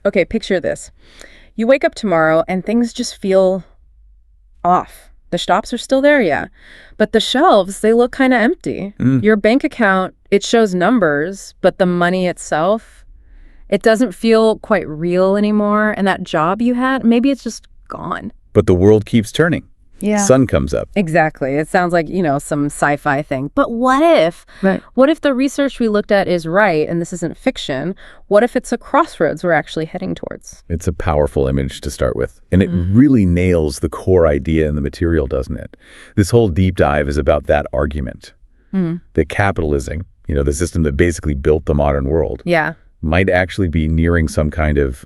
Okay, picture this. You wake up tomorrow and things just feel off. The shops are still there, yeah. But the shelves, they look kind of empty. Your bank account, it shows numbers, but the money itself, it doesn't feel quite real anymore. And that job you had, maybe it's just gone. But the world keeps turning. Yeah. Sun comes up. Exactly. It sounds like, some sci-fi thing. But what if? Right. What if the research we looked at is right and this isn't fiction? What if it's a crossroads we're actually heading towards? It's a powerful image to start with. And it really nails the core idea in the material, doesn't it? This whole deep dive is about that argument. That capitalism, the system that basically built the modern world, might actually be nearing some kind of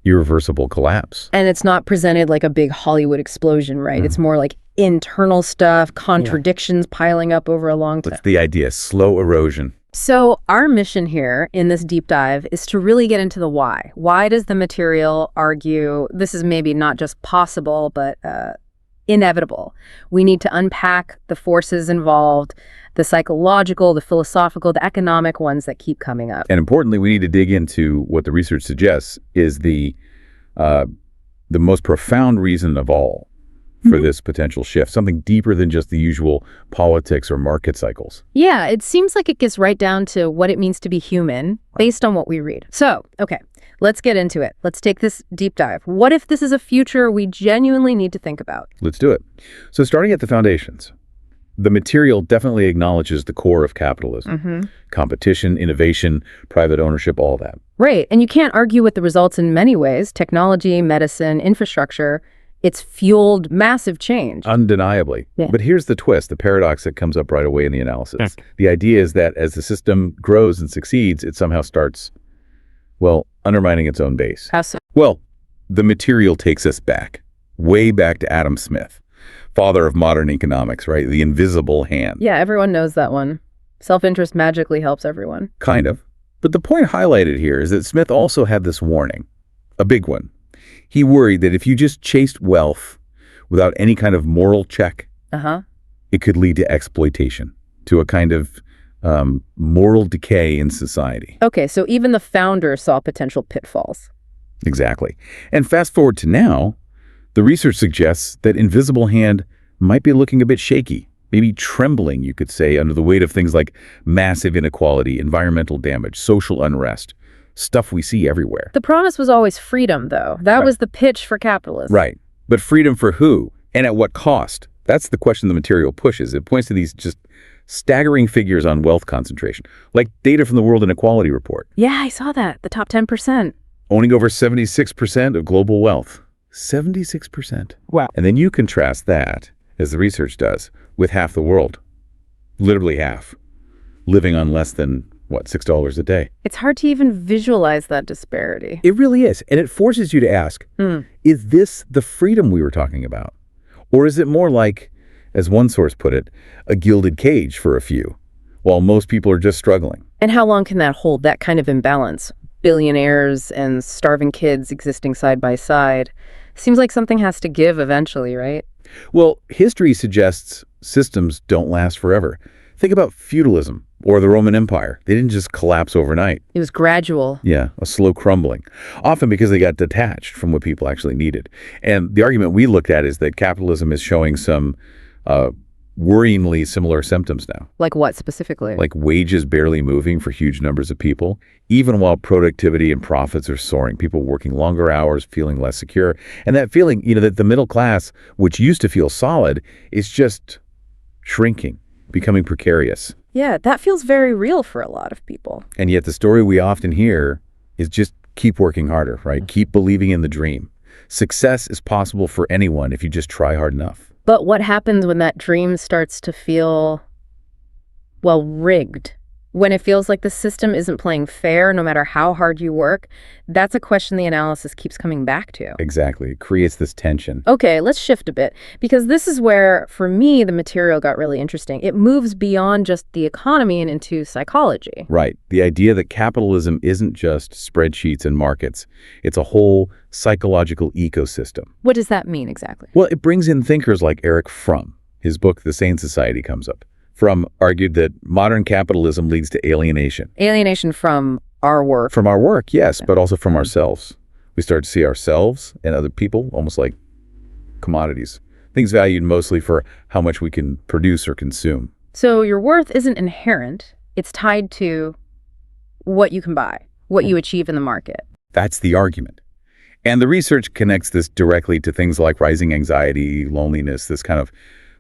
irreversible collapse. And it's not presented like a big Hollywood explosion, right? It's more like internal stuff, contradictions piling up over a long time. That's the idea, slow erosion. So our mission here in this deep dive is to really get into the why. Why does the material argue this is maybe not just possible, but inevitable? We need to unpack the forces involved, the psychological, the philosophical, the economic ones that keep coming up. And importantly, we need to dig into what the research suggests is the most profound reason of all for this potential shift, something deeper than just the usual politics or market cycles. Yeah, it seems like it gets right down to what it means to be human based on what we read. So, okay, let's get into it. Let's take this deep dive. What if this is a future we genuinely need to think about? Let's do it. So starting at the foundations, the material definitely acknowledges the core of capitalism. Competition, innovation, private ownership, all that. Right, and you can't argue with the results in many ways. Technology, medicine, infrastructure. It's fueled massive change. Undeniably. Yeah. But here's the twist, the paradox that comes up right away in the analysis. The idea is that as the system grows and succeeds, it somehow starts, undermining its own base. How so? Well, the material takes us back, way back to Adam Smith, father of modern economics, right? The invisible hand. Yeah, everyone knows that one. Self-interest magically helps everyone. Kind of. But the point highlighted here is that Smith also had this warning, a big one. He worried that if you just chased wealth without any kind of moral check, it could lead to exploitation, to a kind of moral decay in society. Okay, so even the founder saw potential pitfalls. Exactly. And fast forward to now, the research suggests that invisible hand might be looking a bit shaky, maybe trembling, you could say, under the weight of things like massive inequality, environmental damage, social unrest. Stuff we see everywhere. The promise was always freedom, though. That was the pitch for capitalism. Right. But freedom for who? And at what cost? That's the question the material pushes. It points to these just staggering figures on wealth concentration, like data from the World Inequality Report. Yeah, I saw that. The top 10%. Owning over 76% of global wealth. 76%. Wow. And then you contrast that, as the research does, with half the world. Literally half. Living on less than $6 a day. It's hard to even visualize that disparity. It really is. And it forces you to ask, is this the freedom we were talking about? Or is it more like, as one source put it, a gilded cage for a few, while most people are just struggling? And how long can that hold, that kind of imbalance? Billionaires and starving kids existing side by side. Seems like something has to give eventually, right? Well, history suggests systems don't last forever. Think about feudalism or the Roman Empire. They didn't just collapse overnight. It was gradual. Yeah, a slow crumbling, often because they got detached from what people actually needed. And the argument we looked at is that capitalism is showing some worryingly similar symptoms now. Like what specifically? Like wages barely moving for huge numbers of people, even while productivity and profits are soaring, people working longer hours, feeling less secure. And that feeling, that the middle class, which used to feel solid, is just shrinking, becoming precarious. Yeah, that feels very real for a lot of people. And yet the story we often hear is just keep working harder, right? Keep believing in the dream. Success is possible for anyone if you just try hard enough. But what happens when that dream starts to feel, rigged? When it feels like the system isn't playing fair no matter how hard you work? That's a question the analysis keeps coming back to. Exactly. It creates this tension. Okay, let's shift a bit, because this is where, for me, the material got really interesting. It moves beyond just the economy and into psychology. Right. The idea that capitalism isn't just spreadsheets and markets. It's a whole psychological ecosystem. What does that mean exactly? Well, it brings in thinkers like Erich Fromm. His book, The Sane Society, comes up. Fromm argued that modern capitalism leads to alienation. Alienation from our work. From our work, yes, but also from ourselves. We start to see ourselves and other people almost like commodities, things valued mostly for how much we can produce or consume. So your worth isn't inherent. It's tied to what you can buy, what you achieve in the market. That's the argument. And the research connects this directly to things like rising anxiety, loneliness, this kind of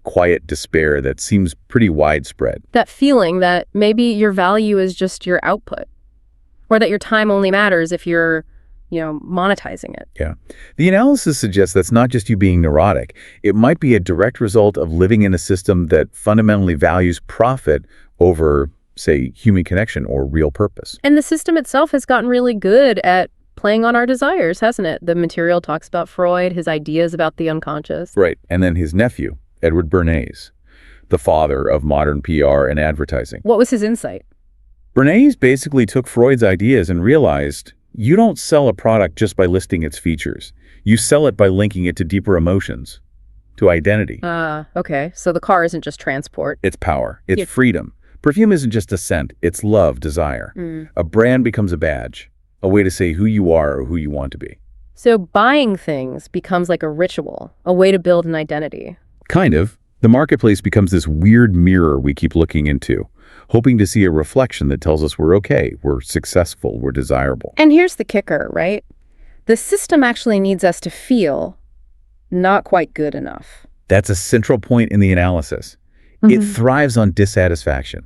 quiet despair that seems pretty widespread. That feeling that maybe your value is just your output, or that your time only matters if you're, monetizing it. Yeah. The analysis suggests that's not just you being neurotic. It might be a direct result of living in a system that fundamentally values profit over, say, human connection or real purpose. And the system itself has gotten really good at playing on our desires, hasn't it? The material talks about Freud, his ideas about the unconscious. Right. And then his nephew, Edward Bernays, the father of modern PR and advertising. What was his insight? Bernays basically took Freud's ideas and realized you don't sell a product just by listing its features. You sell it by linking it to deeper emotions, to identity. Okay. So the car isn't just transport. It's power. It's freedom. Perfume isn't just a scent. It's love, desire. A brand becomes a badge, a way to say who you are or who you want to be. So buying things becomes like a ritual, a way to build an identity. Kind of. The marketplace becomes this weird mirror we keep looking into, hoping to see a reflection that tells us we're okay, we're successful, we're desirable. And here's the kicker, right? The system actually needs us to feel not quite good enough. That's a central point in the analysis. It thrives on dissatisfaction.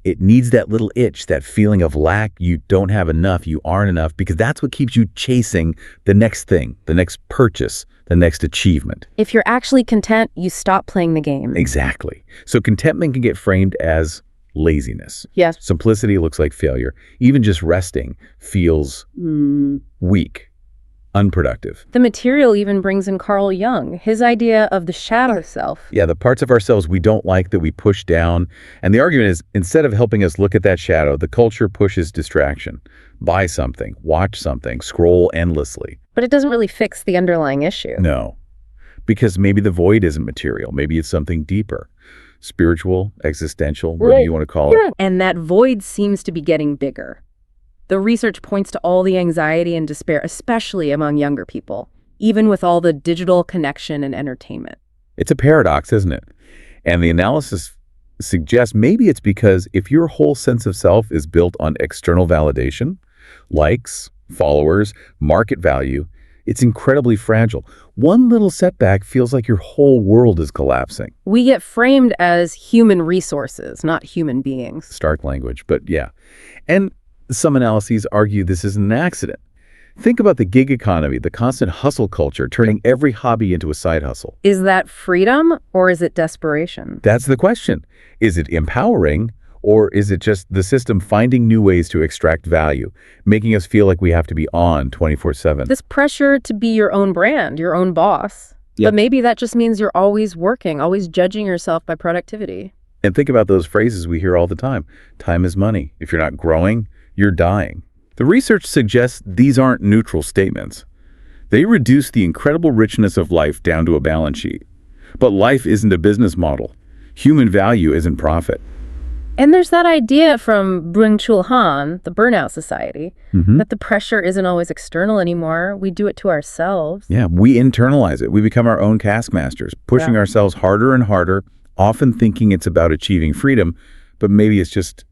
It needs that little itch, that feeling of lack. You don't have enough, you aren't enough, because that's what keeps you chasing the next thing, the next purchase, the next achievement. If you're actually content, you stop playing the game. Exactly. So contentment can get framed as laziness. Yes. Simplicity looks like failure. Even just resting feels weak, unproductive. The material even brings in Carl Jung, his idea of the shadow self. Yeah, the parts of ourselves we don't like that we push down. And the argument is, instead of helping us look at that shadow, the culture pushes distraction. Buy something, watch something, scroll endlessly. But it doesn't really fix the underlying issue. No, because maybe the void isn't material. Maybe it's something deeper. Spiritual, existential, whatever you want to call it. And that void seems to be getting bigger. The research points to all the anxiety and despair, especially among younger people, even with all the digital connection and entertainment. It's a paradox, isn't it? And the analysis suggests maybe it's because if your whole sense of self is built on external validation, likes, followers, market value, it's incredibly fragile. One little setback feels like your whole world is collapsing. We get framed as human resources, not human beings. Stark language, but yeah. And some analyses argue this isn't an accident. Think about the gig economy, the constant hustle culture, turning every hobby into a side hustle. Is that freedom or is it desperation? That's the question. Is it empowering or is it just the system finding new ways to extract value, making us feel like we have to be on 24/7? This pressure to be your own brand, your own boss. But maybe that just means you're always working, always judging yourself by productivity. And think about those phrases we hear all the time. Time is money. If you're not growing, you're dying. The research suggests these aren't neutral statements. They reduce the incredible richness of life down to a balance sheet. But life isn't a business model. Human value isn't profit. And there's that idea from Byung-Chul Han, the Burnout Society, that the pressure isn't always external anymore. We do it to ourselves. Yeah, we internalize it. We become our own taskmasters, pushing ourselves harder and harder, often thinking it's about achieving freedom, but maybe it's just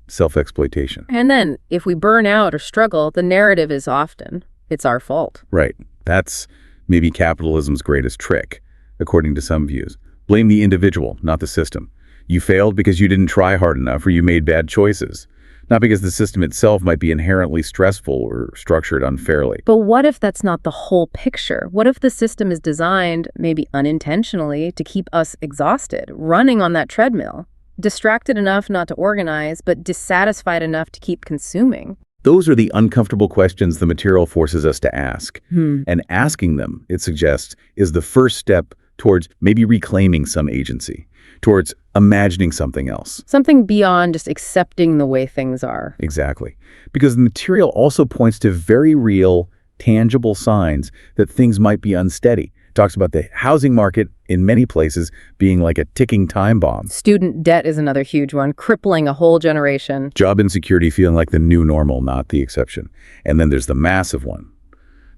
self-exploitation. And then if we burn out or struggle, the narrative is often, it's our fault. Right. That's maybe capitalism's greatest trick, according to some views. Blame the individual, not the system. You failed because you didn't try hard enough or you made bad choices, not because the system itself might be inherently stressful or structured unfairly. But what if that's not the whole picture? What if the system is designed, maybe unintentionally, to keep us exhausted, running on that treadmill? Distracted enough not to organize, but dissatisfied enough to keep consuming? Those are the uncomfortable questions the material forces us to ask. And asking them, it suggests, is the first step towards maybe reclaiming some agency, towards imagining something else. Something beyond just accepting the way things are. Exactly. Because the material also points to very real, tangible signs that things might be unsteady. Talks about the housing market in many places being like a ticking time bomb. Student debt is another huge one, crippling a whole generation. Job insecurity feeling like the new normal, not the exception. And then there's the massive one,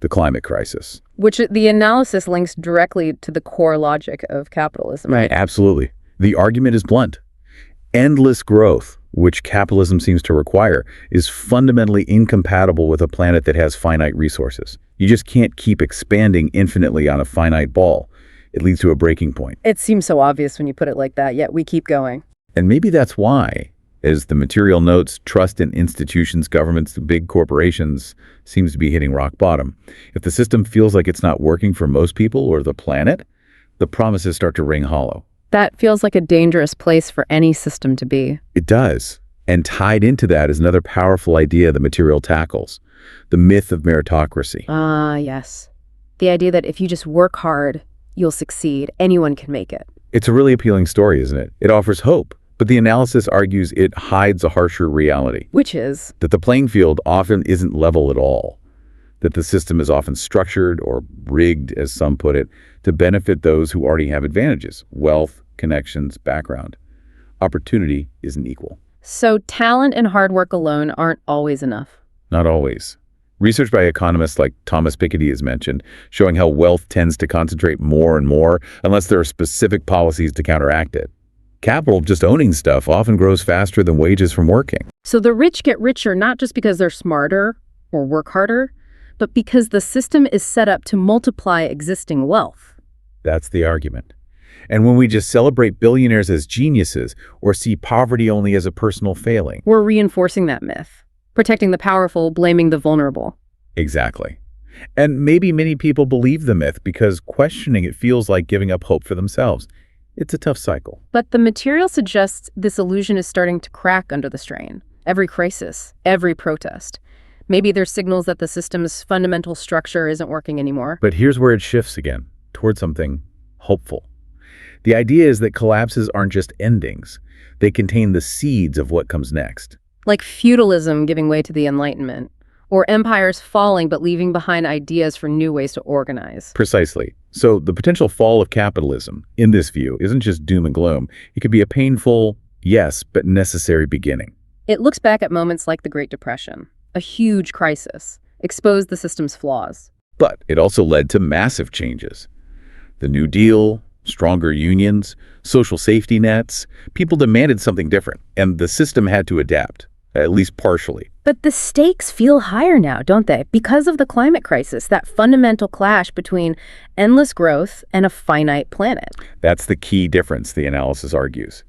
the climate crisis. Which the analysis links directly to the core logic of capitalism. Right. Absolutely. The argument is blunt. Endless growth, which capitalism seems to require, is fundamentally incompatible with a planet that has finite resources. You just can't keep expanding infinitely on a finite ball. It leads to a breaking point. It seems so obvious when you put it like that, yet we keep going. And maybe that's why, as the material notes, trust in institutions, governments, big corporations seems to be hitting rock bottom. If the system feels like it's not working for most people or the planet, the promises start to ring hollow. That feels like a dangerous place for any system to be. It does. And tied into that is another powerful idea the material tackles, the myth of meritocracy. Ah, yes. The idea that if you just work hard, you'll succeed. Anyone can make it. It's a really appealing story, isn't it? It offers hope, but the analysis argues it hides a harsher reality. Which is? That the playing field often isn't level at all. That the system is often structured or rigged, as some put it, to benefit those who already have advantages, wealth, connections, background. Opportunity isn't equal. So talent and hard work alone aren't always enough? Not always. Research by economists like Thomas Piketty is mentioned, showing how wealth tends to concentrate more and more unless there are specific policies to counteract it. Capital, just owning stuff, often grows faster than wages from working. So the rich get richer not just because they're smarter or work harder, but because the system is set up to multiply existing wealth. That's the argument. And when we just celebrate billionaires as geniuses or see poverty only as a personal failing, we're reinforcing that myth. Protecting the powerful, blaming the vulnerable. Exactly. And maybe many people believe the myth because questioning it feels like giving up hope for themselves. It's a tough cycle. But the material suggests this illusion is starting to crack under the strain. Every crisis, every protest. Maybe there's signals that the system's fundamental structure isn't working anymore. But here's where it shifts again, toward something hopeful. The idea is that collapses aren't just endings. They contain the seeds of what comes next. Like feudalism giving way to the Enlightenment, or empires falling but leaving behind ideas for new ways to organize. Precisely. So the potential fall of capitalism, in this view, isn't just doom and gloom. It could be a painful, yes, but necessary beginning. It looks back at moments like the Great Depression, a huge crisis, exposed the system's flaws. But it also led to massive changes. The New Deal, stronger unions, social safety nets. People demanded something different, and the system had to adapt. At least partially. But the stakes feel higher now, don't they? Because of the climate crisis, that fundamental clash between endless growth and a finite planet. That's the key difference, the analysis argues.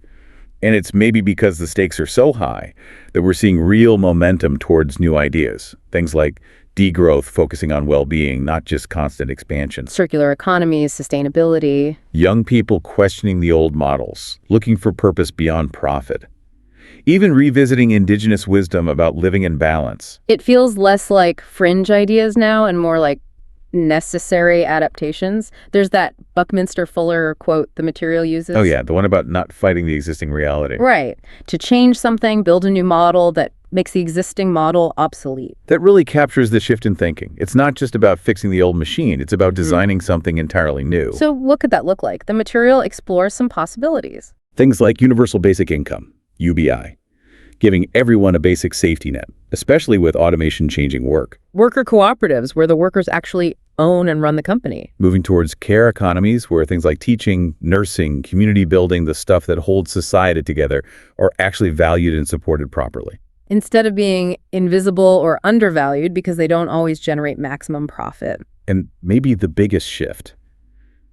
And it's maybe because the stakes are so high that we're seeing real momentum towards new ideas. Things like degrowth focusing on well-being, not just constant expansion. Circular economies, sustainability. Young people questioning the old models, looking for purpose beyond profit. Even revisiting indigenous wisdom about living in balance. It feels less like fringe ideas now and more like necessary adaptations. There's that Buckminster Fuller quote the material uses. Oh yeah, the one about not fighting the existing reality. Right. To change something, build a new model that makes the existing model obsolete. That really captures the shift in thinking. It's not just about fixing the old machine. It's about designing something entirely new. So what could that look like? The material explores some possibilities. Things like universal basic income, UBI, giving everyone a basic safety net, especially with automation changing work. Worker cooperatives, where the workers actually own and run the company. Moving towards care economies, where things like teaching, nursing, community building, the stuff that holds society together, are actually valued and supported properly. Instead of being invisible or undervalued because they don't always generate maximum profit. And maybe the biggest shift,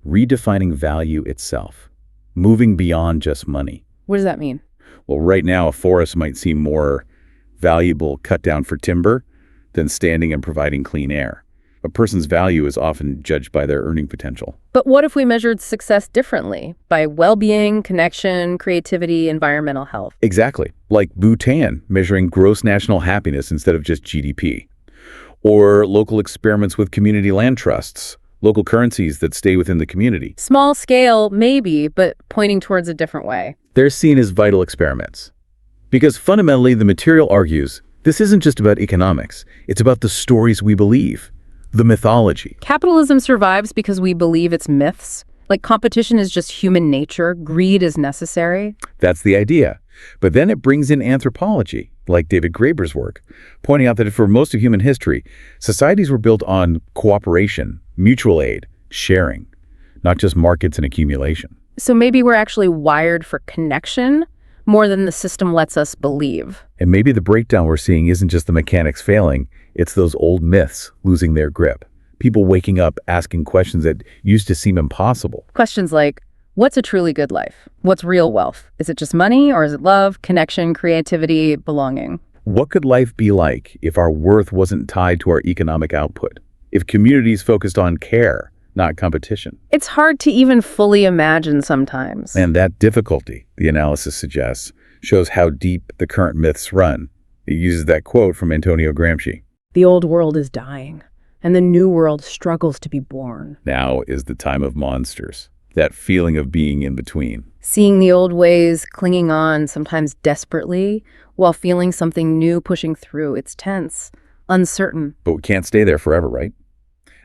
redefining value itself, moving beyond just money. What does that mean? Well, right now, a forest might seem more valuable cut down for timber than standing and providing clean air. A person's value is often judged by their earning potential. But what if we measured success differently? By well-being, connection, creativity, environmental health? Exactly. Like Bhutan, measuring gross national happiness instead of just GDP. Or local experiments with community land trusts, local currencies that stay within the community. Small scale, maybe, but pointing towards a different way. They're seen as vital experiments. Because fundamentally, the material argues, this isn't just about economics. It's about the stories we believe, the mythology. Capitalism survives because we believe its myths, Like competition is just human nature, greed is necessary. That's the idea. But then it brings in anthropology, like David Graeber's work, pointing out that for most of human history, societies were built on cooperation, mutual aid, sharing, not just markets and accumulation. So maybe we're actually wired for connection more than the system lets us believe. And maybe the breakdown we're seeing isn't just the mechanics failing, it's those old myths losing their grip. People waking up asking questions that used to seem impossible. Questions like, what's a truly good life? What's real wealth? Is it just money, or is it love, connection, creativity, belonging? What could life be like if our worth wasn't tied to our economic output? If communities focused on care, not competition? It's hard to even fully imagine sometimes. And that difficulty, the analysis suggests, shows how deep the current myths run. It uses that quote from Antonio Gramsci. The old world is dying, and the new world struggles to be born. Now is the time of monsters. That feeling of being in between. Seeing the old ways, clinging on, sometimes desperately, while feeling something new pushing through. It's tense, uncertain. But we can't stay there forever, right?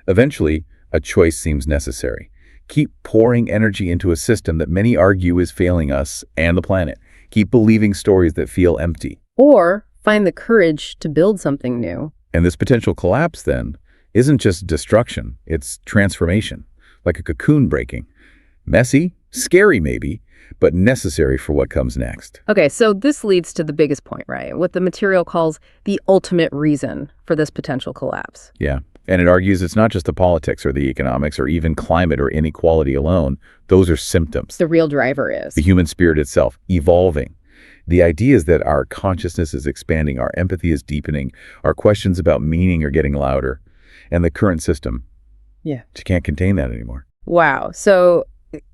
Eventually, a choice seems necessary. Keep pouring energy into a system that many argue is failing us and the planet. Keep believing stories that feel empty. Or find the courage to build something new. And this potential collapse, then, isn't just destruction, it's transformation, like a cocoon breaking. Messy, scary maybe, but necessary for what comes next. Okay, so this leads to the biggest point, right? What the material calls the ultimate reason for this potential collapse. Yeah, and it argues it's not just the politics or the economics or even climate or inequality alone. Those are symptoms. The real driver is The human spirit itself, evolving. The idea is that our consciousness is expanding, our empathy is deepening, our questions about meaning are getting louder, and the current system just can't contain that anymore. Wow. So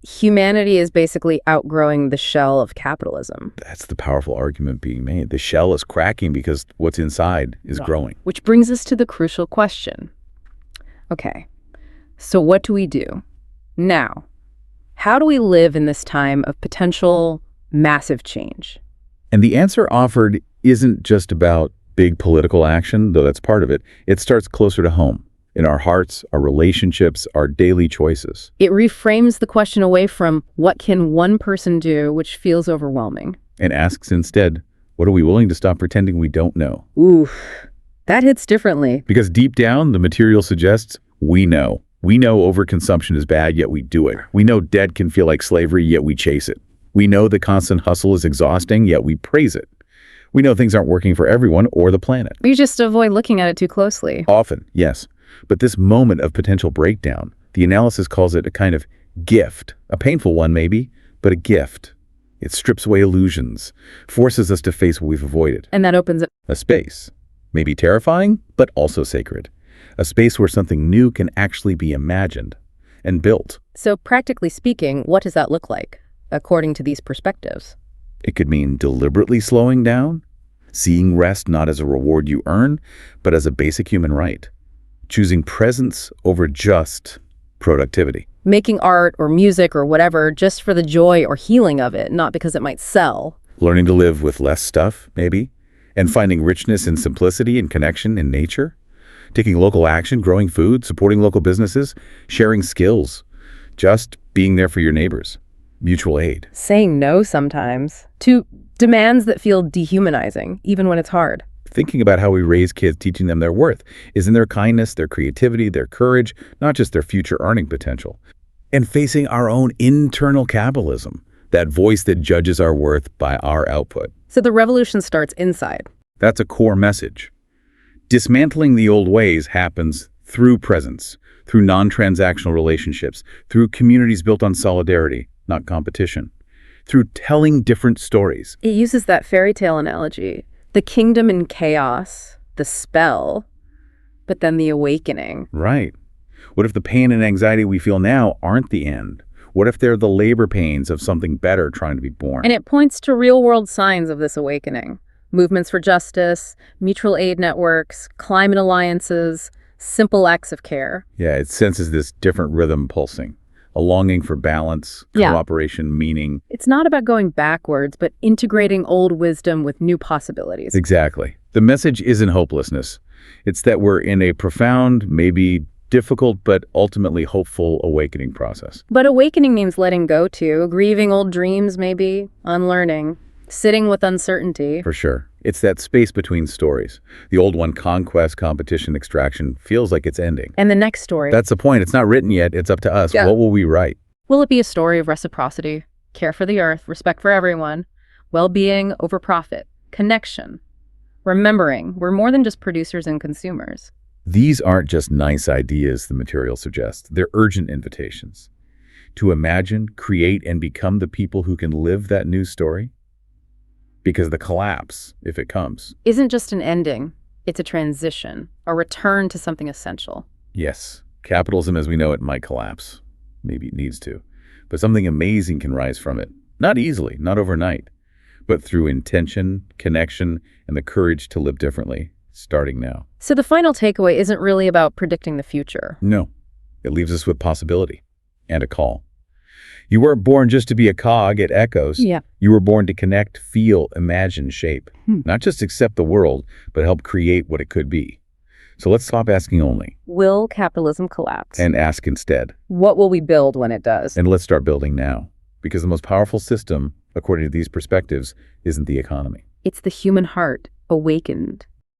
humanity is basically outgrowing the shell of capitalism. That's the powerful argument being made. The shell is cracking because what's inside is growing. Which brings us to the crucial question. Okay, so what do we do now? How do we live in this time of potential massive change? And the answer offered isn't just about big political action, though that's part of it. It starts closer to home, in our hearts, our relationships, our daily choices. It reframes the question away from what can one person do, which feels overwhelming. And asks instead, what are we willing to stop pretending we don't know? Oof, that hits differently. Because deep down, the material suggests we know. We know overconsumption is bad, yet we do it. We know debt can feel like slavery, yet we chase it. We know the constant hustle is exhausting, yet we praise it. We know things aren't working for everyone or the planet. We just avoid looking at it too closely. Often, yes. But this moment of potential breakdown, the analysis calls it a kind of gift. A painful one, maybe, but a gift. It strips away illusions, forces us to face what we've avoided. And that opens up A space. Maybe terrifying, but also sacred. A space where something new can actually be imagined and built. So practically speaking, what does that look like, according to these perspectives? It could mean deliberately slowing down, seeing rest not as a reward you earn, but as a basic human right. Choosing presence over just productivity. Making art or music or whatever just for the joy or healing of it, not because it might sell. Learning to live with less stuff, maybe, and finding richness in simplicity and connection in nature. Taking local action, growing food, supporting local businesses, sharing skills, just being there for your neighbors. Mutual aid. Saying no sometimes to demands that feel dehumanizing, even when it's hard. Thinking about how we raise kids, teaching them their worth is in their kindness, their creativity, their courage, not just their future earning potential. And facing our own internal capitalism, that voice that judges our worth by our output. So the revolution starts inside. That's a core message. Dismantling the old ways happens through presence, through non-transactional relationships, through communities built on solidarity, not competition, through telling different stories. It uses that fairy tale analogy. The kingdom in chaos, the spell, but then the awakening. Right. What if the pain and anxiety we feel now aren't the end? What if they're the labor pains of something better trying to be born? And it points to real-world signs of this awakening. Movements for justice, mutual aid networks, climate alliances, simple acts of care. Yeah, it senses this different rhythm pulsing. A longing for balance, cooperation, meaning. It's not about going backwards, but integrating old wisdom with new possibilities. Exactly. The message isn't hopelessness. It's that we're in a profound, maybe difficult but ultimately hopeful awakening process. But awakening means letting go too, grieving old dreams maybe, unlearning, sitting with uncertainty. For sure. It's that space between stories. The old one, conquest, competition, extraction, feels like it's ending. And the next story. That's the point. It's not written yet. It's up to us. Yeah. What will we write? Will it be a story of reciprocity, care for the earth, respect for everyone, well-being over profit, connection, remembering we're more than just producers and consumers? These aren't just nice ideas, the material suggests. They're urgent invitations to imagine, create, and become the people who can live that new story. Because the collapse, if it comes, isn't just an ending. It's a transition, a return to something essential. Yes, capitalism as we know it might collapse. Maybe it needs to. But something amazing can rise from it. Not easily, not overnight, but through intention, connection, and the courage to live differently, starting now. So the final takeaway isn't really about predicting the future. No, it leaves us with possibility and a call. You weren't born just to be a cog, it echoes. Yeah. You were born to connect, feel, imagine, shape. Not just accept the world, but help create what it could be. So let's stop asking only. Will capitalism collapse? And ask instead. What will we build when it does? And let's start building now. Because the most powerful system, according to these perspectives, isn't the economy. It's the human heart, awakened,